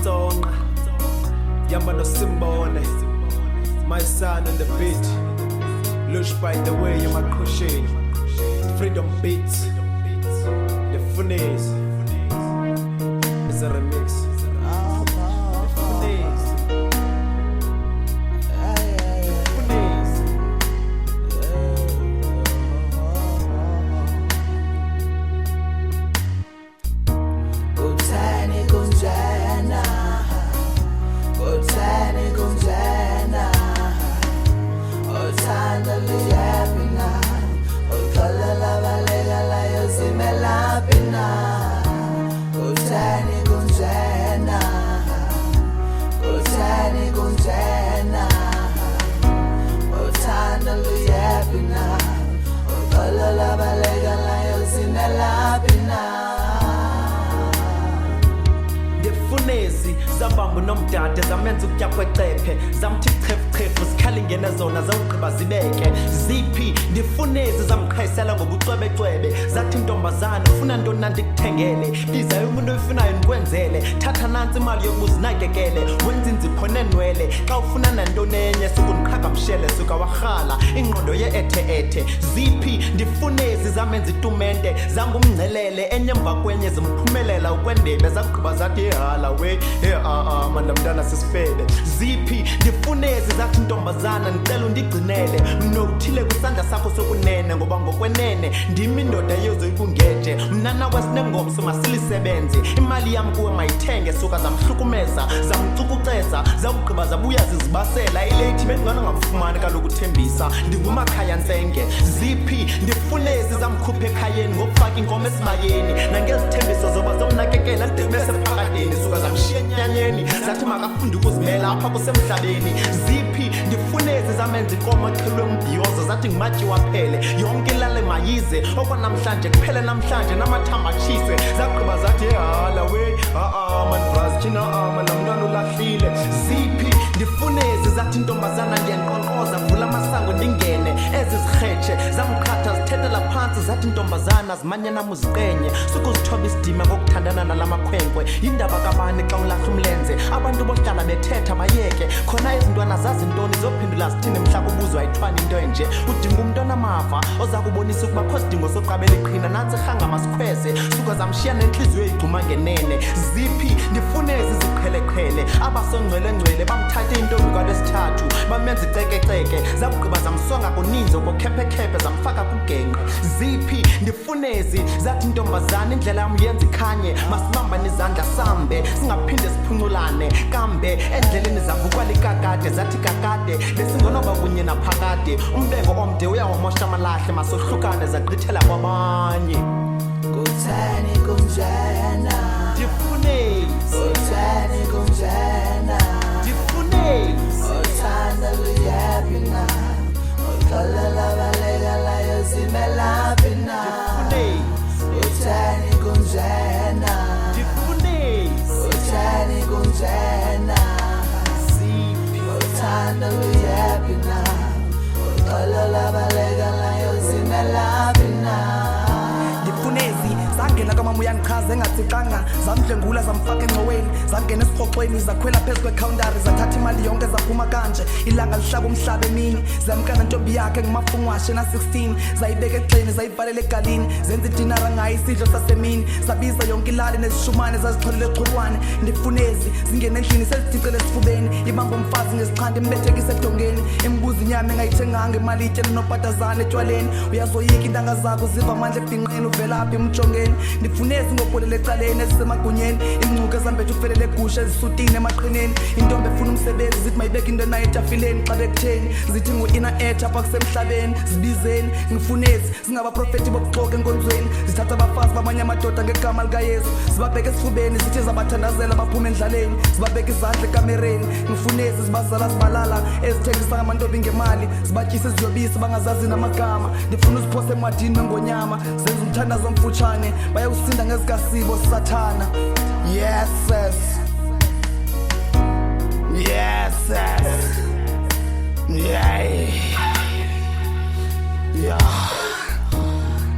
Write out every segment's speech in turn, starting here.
Nqontsonqa Yamba no Simbone, my son on the beat. Lush by the way, you're my crochet. Freedom beats. Ndifun ezi is a remix. Ndifun ezi. Ndifun ezi. Kuthani kunjena, kuthani kunjena, uthanda luyaphi na, ukholelwa baleka layo zimelaphi na. Kuthani kunjena, kuthani kunjena, uthanda luyaphi na, ukholelwa baleka layo zimelaphi na. Ndifun ezi zabamba nomdade zamenza ukutya kwecephe zamthi chefu zikhali ngene zona zawugqiba zibeke ziphi ndifun ezi zamqhayisela ngobucwebecwebe zathi ntombazana ufuna ntoni na ndikuthengele biza umuntu oyifunayo ndikwenzele thatha nantsi imali yokuzinakekele wenza inzipho nenwele xa ufuna nantoni enye sukundiqhagamshele suka warhala ingqondo ye-ethe ziphi ndifun ezi zamenza itumente zangumngcelele enye emva kwenye zimphumelela ukwendebe zagqiba zathi hala we manda mntana sisifebe ziphi ndifun ezi zathi ntombazana ndicela undigcinele mna uthile kwisandla sakho sokunene ngoba ngokwenene ndim indoda yezoyikungeje mna nawe sinengomso masilisebenze imali yam kuwe mayithenge suka zamhlukumeza zamcukuceza zawugqiba zabuya zizibasela ileyithi bendingana ngamfumani kaloku uthembisa ndingumakhaya ntsenge ziphi ndifun ezi zamkhupha ekhayeni ngokufaka inkomo esibayeni nangezithembiso zoba zomnakekela ndibese phakadeni suka zamshiya enyanyeni zathi makafunde ukuzimela apha kusemhlabeni ziphi ndifun ezi zamenza inkomo exhelwe mbhiyozo zathi ngumatyiwa phele yonke ilale mayize okwanamhlanje kuphele namhlanje namathamba atshiswe zagqiba zathi hala we manbras thina lamntwana ulahlile ziphi ndifun ezi zathi ntombazana ndiyanqonqoza vula amasango ndingene ezi zirhetshe zamqhatha zithethela phantsi zathi ntombazana zimanyana muziqenye sukuzithoba isidima ngokuthandana nala makhwenkwe yindaba kabani xa ulahla umlenze abantu bohlala bethetha bayeke khona izintwana zazintoni zophendula zithini mhla kubuzwa ayithwani into enje udinga umntu onamava oza kubonisa ukuba kho sidingo soqabela iqhina nantsi rhanga masikhweze suka zamshiya nentliziyo eyigcuma ngenene ziphi ndifun ezi ziqheleqhele abasongcwelengcwele bamthathe intombi kwalesithathu bamenza icekeceke zabugqiba zamsonga kuninzi okokhephekephe zamfaka kugenqe ziphi ndifun ezi zathi ntombazana indlela yam yenza ikhanye masibambane izandla sambe singaphinde siphunculane kambe endleleni zavukwalikakade zathi kakade besingonoba kunye naphakade umbeko omde uyawamosha amalahle masohlukane zagqithela kwabanye Kuthani kunjena, ndifun ezi kuthani kunjena, ndifun ezi uthanda luyaphi na, ukholelwa baleka layo zimelaphi na. Kuthani kunjena, ndifun ezi kuthani kunjena, ziphi uthanda luyaphi na, ukholelwa baleka layo zimelaphi na. Ndifun ezi zangena kamama uyandichaza engathixanga zamdlengula zamfaka engcoweni zangena esirhoxweni zakhwela phezu kwekhawuntari zathatha imali yonke zaphuma kanje ilanga lihlaba umhlaba emini zamkana ntombi yakhe ngumafungwashe na-16 zayibeka egxeni zayivalela egalini zenza idinara ngayo isidlo sasemini zabiza yonke ilali nezishumane zazixholele exhukwane ndifun ezi zingena endlini sezidicele esifubeni ibamba umfazi ngezichandi imbethekise edongeni imbuza inyama engayithenganga imali ityele nopatazana etywaleni uyazoyika intanga zakho ziva amandla ebhinqeni uvelaphi emjongeni ndifun ezi ngobholele ecaleni ezisemagunyeni imncuke ezambethe ufelele egusha ezisutini emaqhineni intombi efuna umsebenzi zithi mayibeka into nayo etafileni xa bekutheni zithi ngu-ina et apha kusemhlabeni zibizeni ngifun ezi zingabaprofethi bokuxoka enkonzweni zithatha abafazi bamanye amadoda ngegama likayesu zibabheka esifubeni zithi zabathandazela baphume endlaleni zibabeka izandla ekamereni ngifun ezi zibazala zibalala ezithengisa ngamantombi ngemali zibatyisa eziyobisi bangazazi namagama ndifuna uziphose encwadini wengonyama zenza umthandazo omfutshane bayawusinda ngezikasibo sathana yes yeah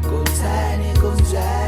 Kuthani kunjena.